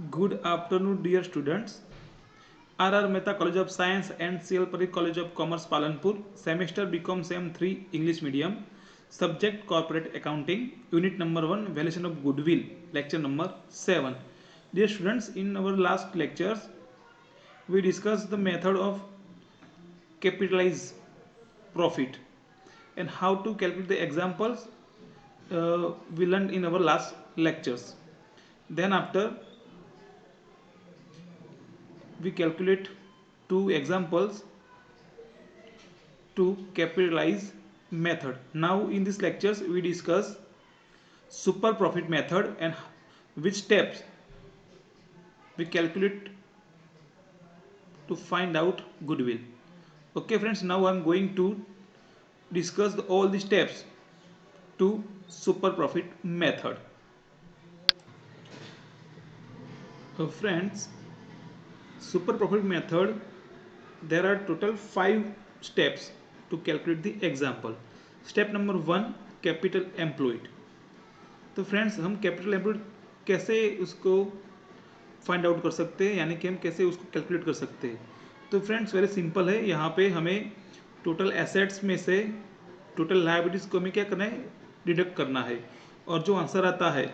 Good afternoon, dear students. R. Mehta College of Science and CL Parikh College of Commerce, Palanpur. Semester BCom Sem 3 English Medium. Subject Corporate Accounting. Unit number 1 Valuation of Goodwill. Lecture number 7. Dear students, in our last lectures, we discussed the method of capitalize profit and how to calculate the examples we learned in our last lectures. Then after we calculate two examples to capitalize method. Now in these lectures we discuss super profit method and which steps we calculate to find out goodwill. Okay friends, now I am going to discuss all the steps to super profit method. Friends, super profit method, there are total 5 steps to calculate the example. Step number 1, capital employed. तो friends, हम capital employed कैसे उसको find out कर सकते हैं, यानी कि हम कैसे उसको कैलकुलेट कर सकते हैं. तो फ्रेंड्स वेरी सिंपल है. यहाँ पे हमें टोटल एसेट्स में से टोटल लायबिलिटीज़ को हमें क्या करना है, डिडक्ट करना है. और जो आंसर आता है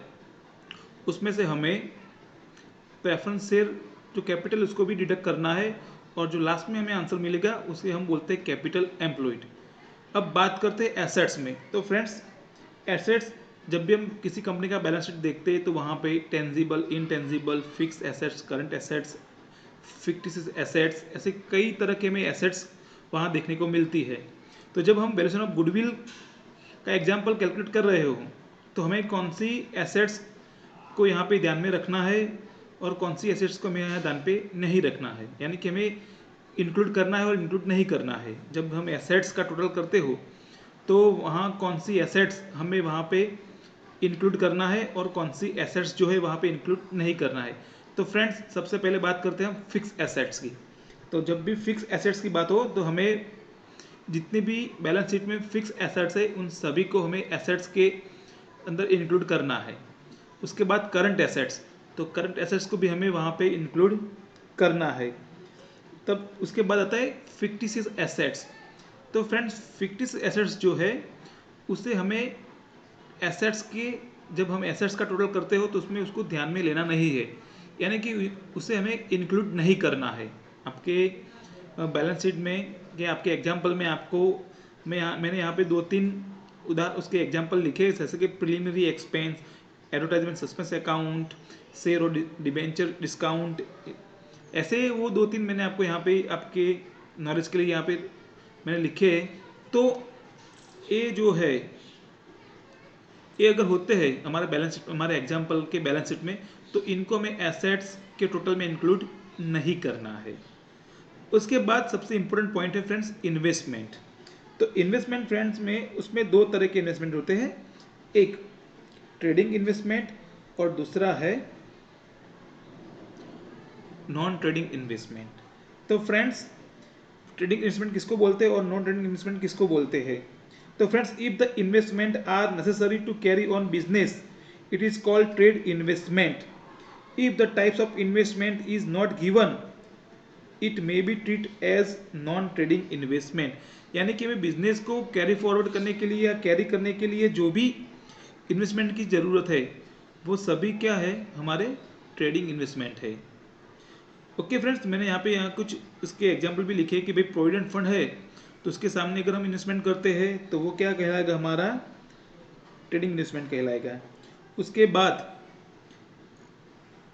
उसमें से हमें प्रेफरेंस शेयर जो कैपिटल उसको भी डिडक्ट करना है. और जो लास्ट में हमें आंसर मिलेगा उसे हम बोलते हैं कैपिटल एम्प्लॉयड. अब बात करते हैं एसेट्स में. तो फ्रेंड्स, एसेट्स जब भी हम किसी कंपनी का बैलेंस शीट देखते हैं तो वहाँ पे tangible, intangible, fix assets, current assets, fictitious assets, ऐसे कई तरह के हमें एसेट्स वहाँ देखने को मिलती है. तो जब हम वैल्यूएशन ऑफ गुडविल का एग्जाम्पल कैलकुलेट कर रहे हो तो हमें कौन सी एसेट्स को यहाँ पे ध्यान में रखना है और कौन सी एसेट्स को हमें यहाँ ध्यान पे नहीं रखना है, यानी कि हमें इंक्लूड करना है और इंक्लूड नहीं करना है. जब हम एसेट्स का टोटल करते हो तो वहाँ कौन सी एसेट्स हमें वहाँ पे इंक्लूड करना है और कौन सी एसेट्स जो है वहाँ पे इंक्लूड नहीं करना है. तो फ्रेंड्स, सबसे पहले बात करते हैं हम फिक्स एसेट्स की. तो जब भी फिक्स एसेट्स की बात हो तो हमें जितने भी बैलेंस शीट में फिक्स एसेट्स है उन सभी को हमें एसेट्स के अंदर इंक्लूड करना है. उसके बाद करंट एसेट्स, तो करंट एसेट्स को भी हमें वहाँ पे इंक्लूड करना है. तब उसके बाद आता है फिक्टिशियस एसेट्स. तो फ्रेंड्स, फिक्टिशियस एसेट्स जो है उसे हमें एसेट्स के, जब हम एसेट्स का टोटल करते हो तो उसमें उसको ध्यान में लेना नहीं है, यानी कि उसे हमें इंक्लूड नहीं करना है. आपके बैलेंस शीट में या आपके एग्जाम्पल में आपको मैंने यहाँ पे 2-3 उसके एग्जाम्पल लिखे, जैसे कि preliminary expense, advertisement suspense account, share और डिबेंचर डिस्काउंट. ऐसे वो 2-3 मैंने आपको यहाँ पे आपके नॉलेज के लिए यहाँ पे मैंने लिखे हैं. तो ये जो है, ये अगर होते हैं हमारे बैलेंस शीट, हमारे एग्जाम्पल के बैलेंस शीट में, तो इनको हमें एसेट्स के टोटल में इंक्लूड नहीं करना है. उसके बाद सबसे इंपॉर्टेंट पॉइंट है फ्रेंड्स, इन्वेस्टमेंट. तो इन्वेस्टमेंट फ्रेंड्स में, उसमें 2 तरह के इन्वेस्टमेंट होते हैं. एक ट्रेडिंग इन्वेस्टमेंट और दूसरा है नॉन ट्रेडिंग इन्वेस्टमेंट. तो फ्रेंड्स, ट्रेडिंग इन्वेस्टमेंट किसको बोलते हैं और नॉन ट्रेडिंग इन्वेस्टमेंट किसको बोलते हैं? तो friends, if the investment are necessary to carry on business, it is called trade investment. If the types of investment is not given, it may be treat as non trading investment. यानी कि हमें business को carry forward करने के लिए या carry करने के लिए जो भी इन्वेस्टमेंट की ज़रूरत है वो सभी क्या है, हमारे ट्रेडिंग इन्वेस्टमेंट है. ओके फ्रेंड्स, मैंने यहाँ कुछ इसके एग्जाम्पल भी लिखे कि भाई प्रोविडेंट फंड है तो उसके सामने अगर हम इन्वेस्टमेंट करते हैं तो वो क्या कहलाएगा, हमारा ट्रेडिंग इन्वेस्टमेंट कहलाएगा. उसके बाद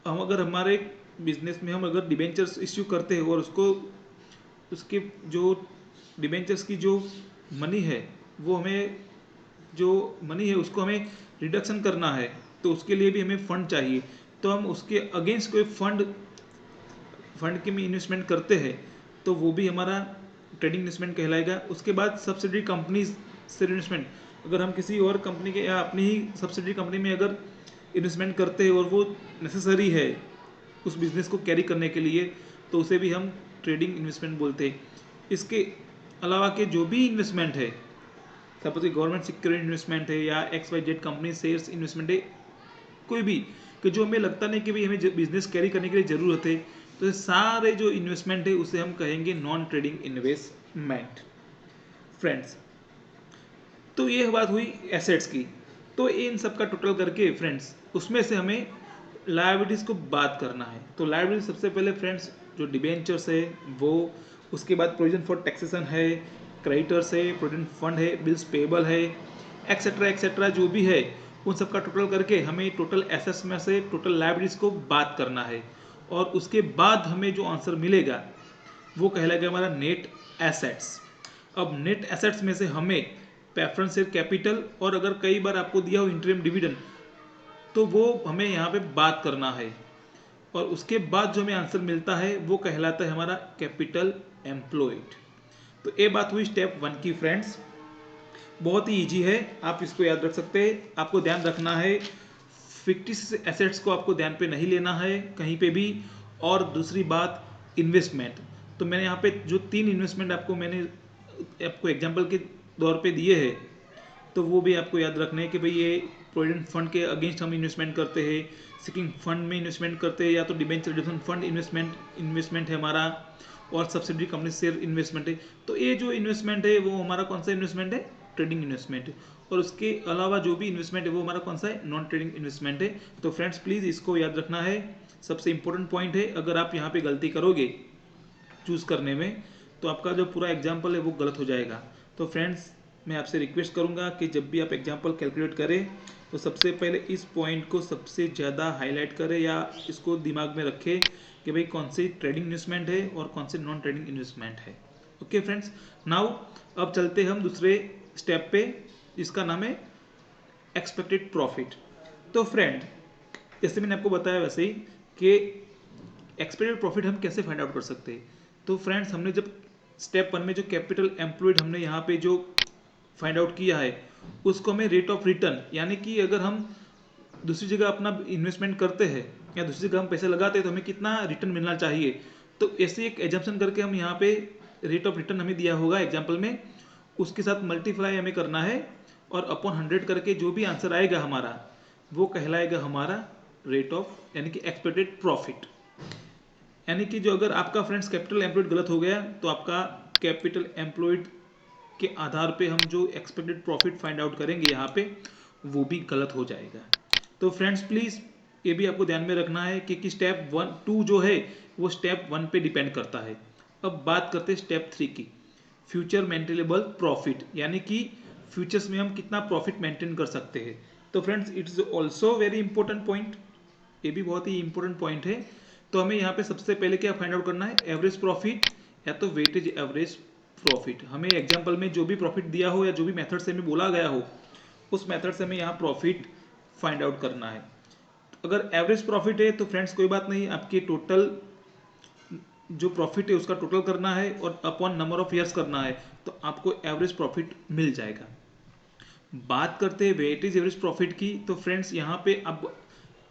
हम अगर हमारे बिजनेस में हम अगर डिबेंचर्स इश्यू करते हैं और उसको, उसके जो डिबेंचर्स की जो मनी है वो हमें, जो मनी है उसको हमें रिडक्शन करना है, तो उसके लिए भी हमें फंड चाहिए. तो हम उसके अगेंस्ट कोई फंड के में इन्वेस्टमेंट करते हैं तो वो भी हमारा ट्रेडिंग इन्वेस्टमेंट कहलाएगा. उसके बाद सब्सिडरी कंपनीज से इन्वेस्टमेंट, अगर हम किसी और कंपनी के या अपनी ही सब्सिडरी कंपनी में अगर इन्वेस्टमेंट करते हैं और वो नेसेसरी है उस बिज़नेस को कैरी करने के लिए, तो उसे भी हम ट्रेडिंग इन्वेस्टमेंट बोलते हैं. इसके अलावा के जो भी इन्वेस्टमेंट है, सपोज गवर्नमेंट सिक्योरिटी इन्वेस्टमेंट है या XYZ कंपनी शेयर्स इन्वेस्टमेंट है, कोई भी, कि जो हमें लगता नहीं कि भाई हमें बिजनेस कैरी करने के लिए ज़रूरत है, तो ये सारे जो इन्वेस्टमेंट है उसे हम कहेंगे नॉन ट्रेडिंग इन्वेस्टमेंट फ्रेंड्स। तो ये बात हुई एसेट्स की। तो इन सब का टोटल करके फ्रेंड्स उसमें से हमें लायबिलिटीज़ को बात करना है। तो लायबिलिटी सबसे पहले फ्रेंड्स जो डिबेंचर्स है वो, उसके बाद प्रोविजन फॉर टैक्सेशन है, क्रेडिटर्स है, प्रोविडेंट फंड है, बिल्स पेबल है, एक्सेट्रा एक्सेट्रा जो भी है, उन सब का टोटल करके हमें टोटल एसेट्स में से टोटल लायबिलिटीज़ को बात करना है। और उसके बाद हमें जो आंसर मिलेगा वो कहलाएगा हमारा नेट एसेट्स। अब नेट एसेट्स में से हमें प्रेफरेंस शेयर कैपिटल और अगर कई बार आपको दिया हो इंटरिम डिविडेंड तो वो हमें यहाँ पे बात करना है। और उसके बाद जो हमें आंसर मिलता है वो कहलाता है हमारा कैपिटल एम्प्लॉयड। तो ये बात हुई स्टेप 1 की फ्रेंड्स। बहुत ही इजी है, आप इसको याद रख सकते हैं। आपको ध्यान रखना है फिक्टिस एसेट्स को आपको ध्यान पे नहीं लेना है कहीं पे भी। और दूसरी बात इन्वेस्टमेंट, तो मैंने यहाँ पे जो 3 इन्वेस्टमेंट आपको एग्जांपल के तौर पे दिए हैं, तो वो भी आपको याद रखना है कि भाई ये प्रोविडेंट फंड के अगेंस्ट हम इन्वेस्टमेंट करते हैं, सिकिंग फंड में इन्वेस्टमेंट करते हैं, या तो डिबेंचर रिडम्पशन फंड इन्वेस्टमेंट है हमारा, और सब्सिडरी कंपनी शेयर इन्वेस्टमेंट है। तो ये जो इन्वेस्टमेंट है वो हमारा कौन सा इन्वेस्टमेंट है? ट्रेडिंग इन्वेस्टमेंट है। और उसके अलावा जो भी इन्वेस्टमेंट है वो हमारा कौन सा है? नॉन ट्रेडिंग इन्वेस्टमेंट है। तो फ्रेंड्स प्लीज़ इसको याद रखना है, सबसे इंपॉर्टेंट पॉइंट है। अगर आप यहाँ पे गलती करोगे चूज़ करने में तो आपका जो पूरा एग्जाम्पल है वो गलत हो जाएगा। तो फ्रेंड्स मैं आपसे रिक्वेस्ट करूंगा कि जब भी आप एग्जाम्पल कैलकुलेट करें तो सबसे पहले इस पॉइंट को सबसे ज़्यादा हाईलाइट करें या इसको दिमाग में रखें कि भाई कौन सी ट्रेडिंग इन्वेस्टमेंट है और कौन से नॉन ट्रेडिंग इन्वेस्टमेंट है। ओके फ्रेंड्स, नाउ अब चलते हम दूसरे स्टेप पे, जिसका नाम है एक्सपेक्टेड प्रॉफिट। तो फ्रेंड जैसे मैंने आपको बताया वैसे ही कि एक्सपेक्टेड प्रॉफिट हम कैसे फाइंड आउट कर सकते हैं। तो फ्रेंड्स हमने जब स्टेप 1 में जो कैपिटल एम्प्लॉयड हमने यहाँ पे जो फाइंड आउट किया है उसको हमें रेट ऑफ रिटर्न, यानी कि अगर हम दूसरी जगह अपना इन्वेस्टमेंट करते हैं या दूसरी जगह हम पैसे लगाते हैं तो हमें कितना रिटर्न मिलना चाहिए, तो ऐसे एक एजम्पशन करके हम यहाँ पे रेट ऑफ रिटर्न हमें दिया होगा एग्जाम्पल में, उसके साथ मल्टीप्लाई हमें करना है और अपॉन 100 करके जो भी आंसर आएगा हमारा वो कहलाएगा हमारा रेट ऑफ, यानी कि एक्सपेक्टेड प्रॉफिट। यानी कि जो अगर आपका फ्रेंड्स कैपिटल एम्प्लॉयड गलत हो गया तो आपका कैपिटल एम्प्लॉयड के आधार पे हम जो एक्सपेक्टेड प्रॉफिट फाइंड आउट करेंगे यहाँ पे वो भी गलत हो जाएगा। तो फ्रेंड्स प्लीज़ ये भी आपको ध्यान में रखना है कि स्टेप 1 2 जो है वो स्टेप 1 पे डिपेंड करता है। अब बात करते हैं स्टेप 3 की, फ्यूचर मेंटेनेबल प्रॉफिट, यानी कि फ्यूचर्स में हम कितना प्रॉफिट मेंटेन कर सकते हैं। तो friends it's also very important point, ये भी बहुत ही इंपॉर्टेंट पॉइंट है। तो हमें यहाँ पे सबसे पहले क्या फाइंड आउट करना है? एवरेज प्रॉफिट या तो वेटेज एवरेज प्रॉफिट। हमें एग्जाम्पल में जो भी प्रॉफिट दिया हो या जो भी मेथड से हमें बोला गया हो उस मेथड से हमें यहाँ प्रॉफिट फाइंड आउट करना है। अगर एवरेज प्रॉफिट है तो फ्रेंड्स कोई बात नहीं, आपके टोटल जो प्रॉफिट है उसका टोटल करना है और अपॉन नंबर ऑफ ईयर्स करना है, तो आपको एवरेज प्रॉफिट मिल जाएगा। बात करते हैं वेटेज एवरेज प्रॉफिट की, तो फ्रेंड्स यहाँ पे अब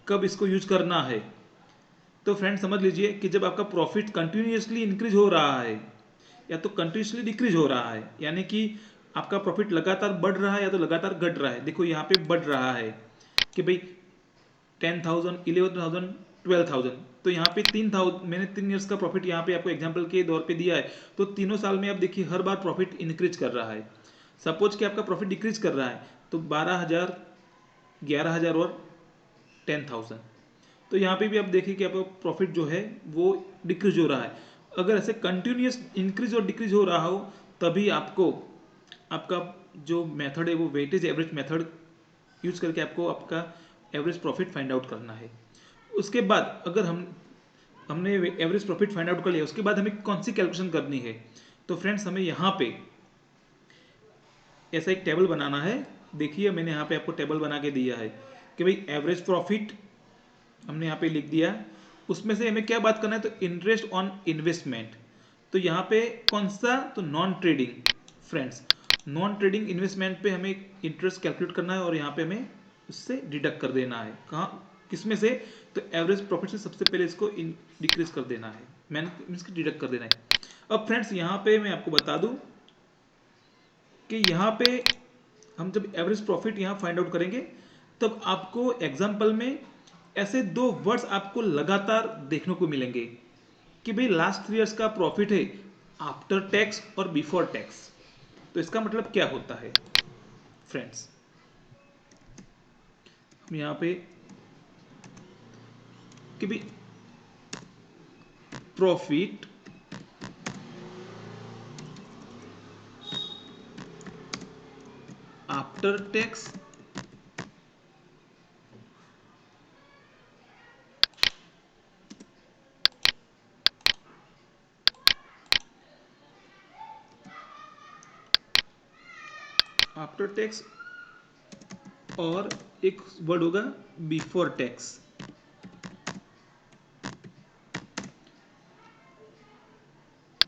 कब इसको यूज करना है? तो फ्रेंड्स समझ लीजिए कि जब आपका प्रॉफिट कंटिन्यूसली इंक्रीज हो रहा है या तो कंटिन्यूसली डिक्रीज हो रहा है, यानी कि आपका प्रॉफिट लगातार बढ़ रहा है या तो लगातार घट रहा है। देखो यहाँ पे बढ़ रहा है कि भाई 10,000 11,000 12,000, तो यहाँ पे 3,000 मैंने 3 ईयर्स का प्रॉफिट यहाँ पे आपको एग्जांपल के दौर पे दिया है, तो तीनों साल में आप देखिए हर बार प्रॉफिट इंक्रीज कर रहा है। सपोज कि आपका प्रॉफिट डिक्रीज कर रहा है तो 12,000 11,000 और 10,000, तो यहाँ पे भी आप देखिए कि आपका प्रॉफिट जो है वो डिक्रीज हो रहा है। अगर ऐसे कंटिन्यूस इंक्रीज और डिक्रीज हो रहा हो तभी आपको आपका जो मेथड है वो वेटेज एवरेज मेथड यूज करके आपको आपका एवरेज प्रॉफिट फाइंड आउट करना है। उसके बाद अगर हमने एवरेज प्रॉफिट फाइंड आउट कर लिया, उसके बाद हमें कौन सी कैलकुलेशन करनी है? तो फ्रेंड्स हमें यहाँ पे ऐसा एक टेबल बनाना है। देखिए मैंने यहाँ पे आपको टेबल बना के दिया है कि भाई एवरेज प्रॉफिट हमने यहाँ पे लिख दिया, उसमें से हमें क्या बात करना है? तो इंटरेस्ट ऑन इन्वेस्टमेंट। तो यहाँ पे कौन सा? तो non trading. Friends non trading investment पे हमें इंटरेस्ट कैलकुलेट करना है और यहाँ पे हमें उससे डिडक्ट कर देना है। कहाँ किसमें से? तो एवरेज प्रॉफिट से सबसे पहले इसको डिक्रीज कर देना है, मैंने मीन्स डिडक्ट कर देना है। अब फ्रेंड्स यहाँ पे मैं आपको बता दूं कि यहाँ पे हम जब एवरेज प्रॉफिट यहाँ फाइंड आउट करेंगे तब आपको एग्जाम्पल में ऐसे दो वर्ड्स आपको लगातार देखने को मिलेंगे कि भाई लास्ट 3 इयर्स का प्रॉफिट है आफ्टर टैक्स और बिफोर टैक्स। तो इसका मतलब क्या होता है फ्रेंड्स, हम यहाँ पे कि भाई profit after tax after tax और एक वर्ड होगा बिफोर टैक्स।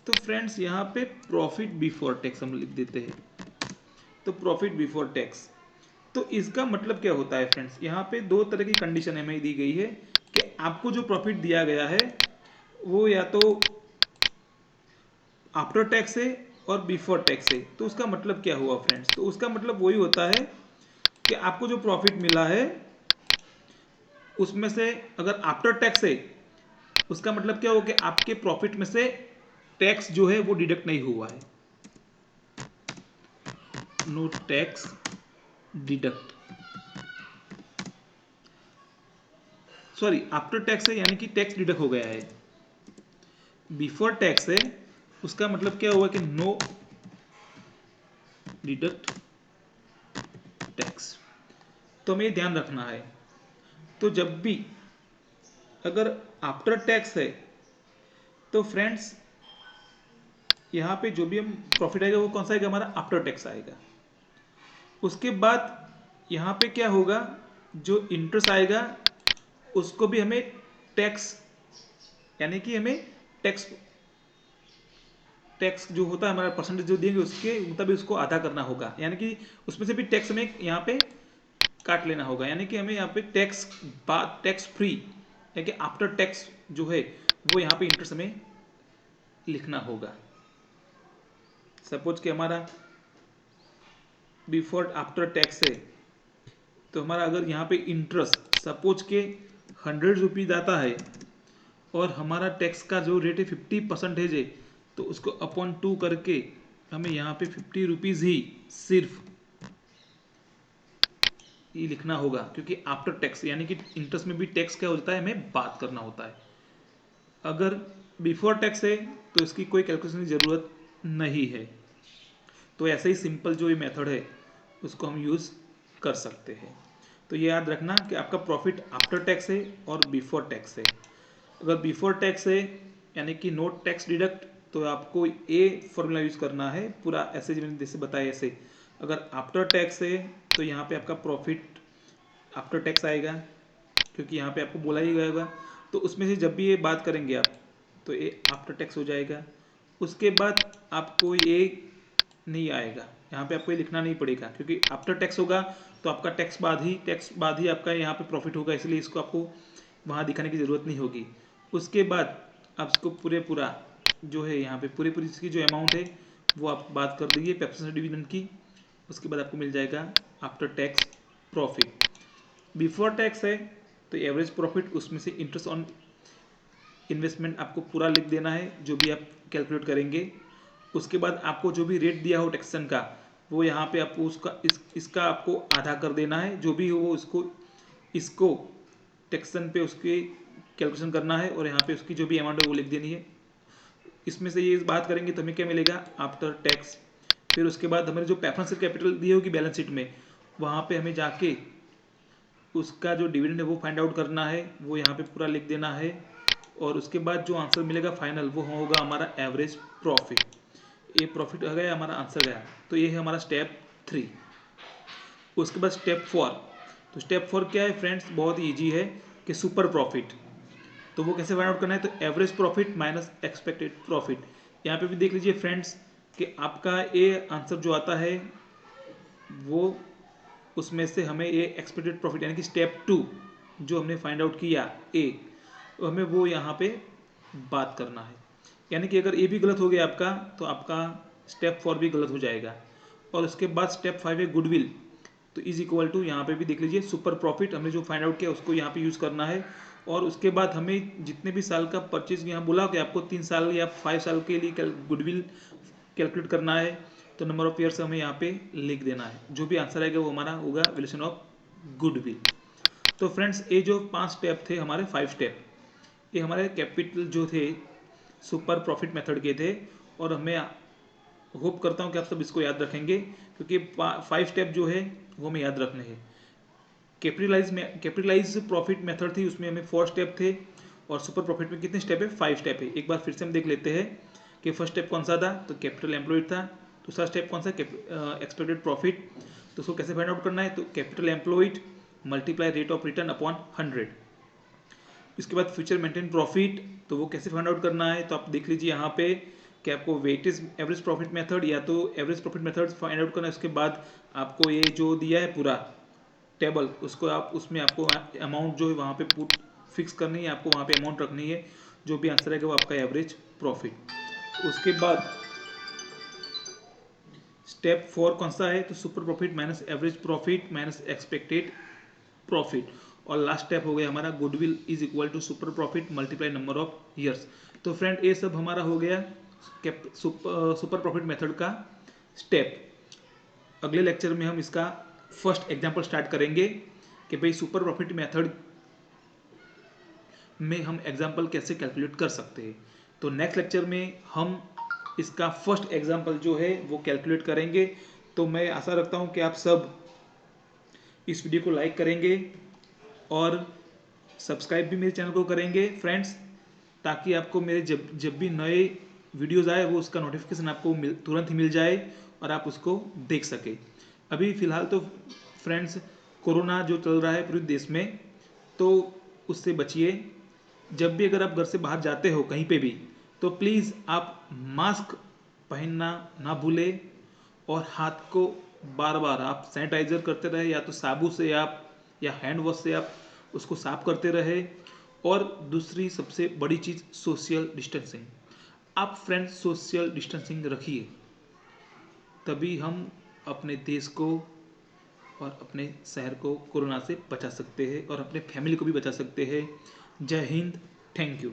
तो फ्रेंड्स यहाँ पे प्रॉफिट बिफोर टैक्स हम लिख देते हैं। तो प्रॉफिट बिफोर टैक्स, तो इसका मतलब क्या होता है फ्रेंड्स, यहाँ पे दो तरह की कंडीशन हमें दी गई है कि आपको जो प्रॉफिट दिया गया है वो या तो आफ्टर टैक्स है और बिफोर टैक्स है। तो उसका मतलब क्या हुआ फ्रेंड्स, तो उसका मतलब वही होता है कि आपको जो प्रॉफिट मिला है उसमें से अगर आफ्टर टैक्स है, उसका मतलब क्या होगा कि आपके प्रॉफिट में से टैक्स जो है वो डिडक्ट नहीं हुआ है, no tax deduct, sorry after tax है यानी कि टैक्स डिडक्ट हो गया है। बिफोर टैक्स है उसका मतलब क्या हुआ कि नो डिडक्ट टैक्स। तो हमें ध्यान रखना है, तो जब भी अगर आफ्टर टैक्स है तो फ्रेंड्स यहाँ पे जो भी हम प्रॉफिट आएगा वो कौन सा आएगा, हमारा आफ्टर टैक्स आएगा। उसके बाद यहाँ पे क्या होगा, जो इंटरेस्ट आएगा उसको भी हमें टैक्स, यानी कि हमें टैक्स टैक्स जो होता है हमारा परसेंटेज जो देंगे उसके मुताबिक उसको आधा करना होगा, यानी कि उसमें से भी टैक्स हमें यहाँ पे काट लेना होगा, यानी कि हमें यहाँ पे टैक्स बाद टैक्स फ्री यानी कि आफ्टर टैक्स जो है वो यहाँ पे इंटरेस्ट हमें लिखना होगा। सपोज कि हमारा बिफोर आफ्टर टैक्स है तो हमारा अगर यहाँ पे इंटरेस्ट सपोज के 100 रुपीज आता है और हमारा टैक्स का जो रेट है 50% है, तो उसको अपॉन 2 करके हमें यहाँ पे 50 रुपीज ही सिर्फ ये लिखना होगा, क्योंकि आफ्टर टैक्स यानी कि इंटरेस्ट में भी टैक्स क्या होता है हमें बात करना होता है। अगर बिफोर टैक्स है तो इसकी कोई कैलकुलेशन की ज़रूरत नहीं है। तो ऐसे ही सिंपल जो ये मेथड है उसको हम यूज़ कर सकते हैं। तो ये याद रखना कि आपका प्रॉफिट आफ्टर टैक्स है और बिफोर टैक्स है। अगर बिफोर टैक्स है यानी कि नो टैक्स डिडक्ट, तो आपको ए फॉर्मूला यूज़ करना है पूरा ऐसे मैंने जैसे बताया ऐसे। अगर आफ्टर टैक्स है तो यहाँ पे आपका प्रॉफिट आफ्टर टैक्स आएगा, क्योंकि यहाँ पे आपको बोला ही गया होगा। तो उसमें से जब भी ये बात करेंगे आप तो ये आफ्टर टैक्स हो जाएगा। उसके बाद आपको ये नहीं आएगा, यहाँ पे आपको ये लिखना नहीं पड़ेगा, क्योंकि आफ्टर टैक्स होगा तो आपका टैक्स बाद ही आपका यहाँ पे प्रॉफिट होगा, इसलिए इसको आपको वहाँ दिखाने की ज़रूरत नहीं होगी। उसके बाद आप इसको पूरा जो है यहाँ पे पूरी इसकी जो अमाउंट है वो आप बात कर दीजिए 5% डिविडेंड की। उसके बाद आपको मिल जाएगा after tax profit. Before tax है तो एवरेज प्रॉफिट, उसमें से इंटरेस्ट ऑन इन्वेस्टमेंट आपको पूरा लिख देना है जो भी आप कैलकुलेट करेंगे। उसके बाद आपको जो भी रेट दिया हो टैक्सेशन का वो यहाँ पे आपको इसका आपको आधा कर देना है, जो भी हो वो इसको टैक्सेशन पे उसके कैलकुलेशन करना है और यहाँ पे उसकी जो भी अमाउंट है वो लिख देनी है। इसमें से ये बात करेंगे तो हमें क्या मिलेगा आफ्टर टैक्स। फिर उसके बाद हमें जो प्रेफरेंस कैपिटल दी होगी बैलेंस शीट में वहाँ पे हमें जाके उसका जो डिविडेंड है वो फाइंड आउट करना है, वो यहाँ पे पूरा लिख देना है। और उसके बाद जो आंसर मिलेगा फाइनल वो होगा हमारा एवरेज प्रॉफिट। ये प्रॉफिट आ गया, हमारा आंसर गया। तो ये है हमारा स्टेप 3। उसके बाद स्टेप 4। तो स्टेप 4 क्या है फ्रेंड्स, बहुत ही ईजी है कि सुपर प्रॉफिट। तो वो कैसे फाइंड आउट करना है, तो average profit minus expected profit. यहाँ पे भी देख लीजिए फ्रेंड्स कि आपका ये आंसर जो आता है वो उसमें से हमें ये एक्सपेक्टेड प्रॉफिट यानी कि स्टेप 2 जो हमने फाइंड आउट किया ए, तो हमें वो यहाँ पे बात करना है। यानी कि अगर ए भी गलत हो गया आपका तो आपका स्टेप 4 भी गलत हो जाएगा। और उसके बाद स्टेप 5 है गुडविल। तो इज इक्वल टू यहाँ पे भी देख लीजिए सुपर प्रॉफिट हमने जो फाइंड आउट किया उसको यहाँ पे यूज़ करना है। और उसके बाद हमें जितने भी साल का परचेज यहाँ बोला कि आपको 3 साल या 5 साल के लिए गुडविल कैलकुलेट करना है, तो नंबर ऑफ ईयर्स हमें यहाँ पे लिख देना है। जो भी आंसर आएगा वो हमारा होगा वैल्यूएशन ऑफ गुडविल। तो फ्रेंड्स ये जो 5 स्टेप थे हमारे 5 स्टेप, ये हमारे कैपिटल जो थे सुपर प्रॉफिट मेथड के थे। और हमें होप करता हूँ कि आप सब इसको याद रखेंगे, क्योंकि 5 स्टेप जो है वो हमें याद रखने हैं। कैपिटलाइज प्रॉफिट मेथड थी, उसमें हमें 4 स्टेप थे, और सुपर प्रॉफिट में कितने स्टेप है? 5 स्टेप है। एक बार फिर से हम देख लेते हैं कि फर्स्ट स्टेप कौन सा था, तो कैपिटल एम्प्लॉयड था। दूसरा स्टेप कौन सा? Expected profit. तो उसको कैसे फाइंड आउट करना है? तो capital employed multiply rate of return upon 100। इसके बाद फ्यूचर मेंटेन प्रॉफिट, तो वो कैसे फाइंड आउट करना है? तो आप देख लीजिए यहाँ पे कि आपको वेटेज एवरेज प्रॉफिट मेथड या तो average profit method find out करना है। उसके बाद आपको ये जो दिया है पूरा टेबल, उसको आप उसमें आपको अमाउंट जो है वहाँ पे पुट फिक्स करनी है, आपको वहाँ पे अमाउंट रखनी है। जो भी आंसर आएगा वो आपका एवरेज प्रॉफिट। उसके बाद स्टेप 4 कौन सा है? तो super profit minus average profit minus expected profit. और लास्ट स्टेप हो गया हमारा goodwill is equal to super profit multiply number of years. तो फ्रेंड ये सब हमारा हो गया सुपर प्रॉफिट मेथड का स्टेप। अगले लेक्चर में हम इसका फर्स्ट एग्जांपल स्टार्ट करेंगे कि भाई सुपर प्रॉफिट मेथड में हम एग्जांपल कैसे कैलकुलेट कर सकते हैं। तो नेक्स्ट लेक्चर में हम इसका फर्स्ट एग्जांपल जो है वो कैलकुलेट करेंगे। तो मैं आशा रखता हूं कि आप सब इस वीडियो को लाइक करेंगे और सब्सक्राइब भी मेरे चैनल को करेंगे फ्रेंड्स, ताकि आपको मेरे जब जब भी नए वीडियोज़ आए वो उसका नोटिफिकेशन आपको तुरंत ही मिल जाए और आप उसको देख सके। अभी फ़िलहाल तो फ्रेंड्स कोरोना जो चल रहा है पूरे देश में, तो उससे बचिए। जब भी अगर आप घर से बाहर जाते हो कहीं पे भी, तो प्लीज़ आप मास्क पहनना ना भूलें, और हाथ को बार बार आप सैनिटाइजर करते रहे, या तो साबुन से आप या हैंड वॉश से आप उसको साफ करते रहे। और दूसरी सबसे बड़ी चीज़ सोशल डिस्टेंसिंग। आप फ्रेंड्स सोशल डिस्टेंसिंग रखिए, तभी हम अपने देश को और अपने शहर को कोरोना से बचा सकते हैं और अपने फैमिली को भी बचा सकते हैं। जय हिंद, थैंक यू।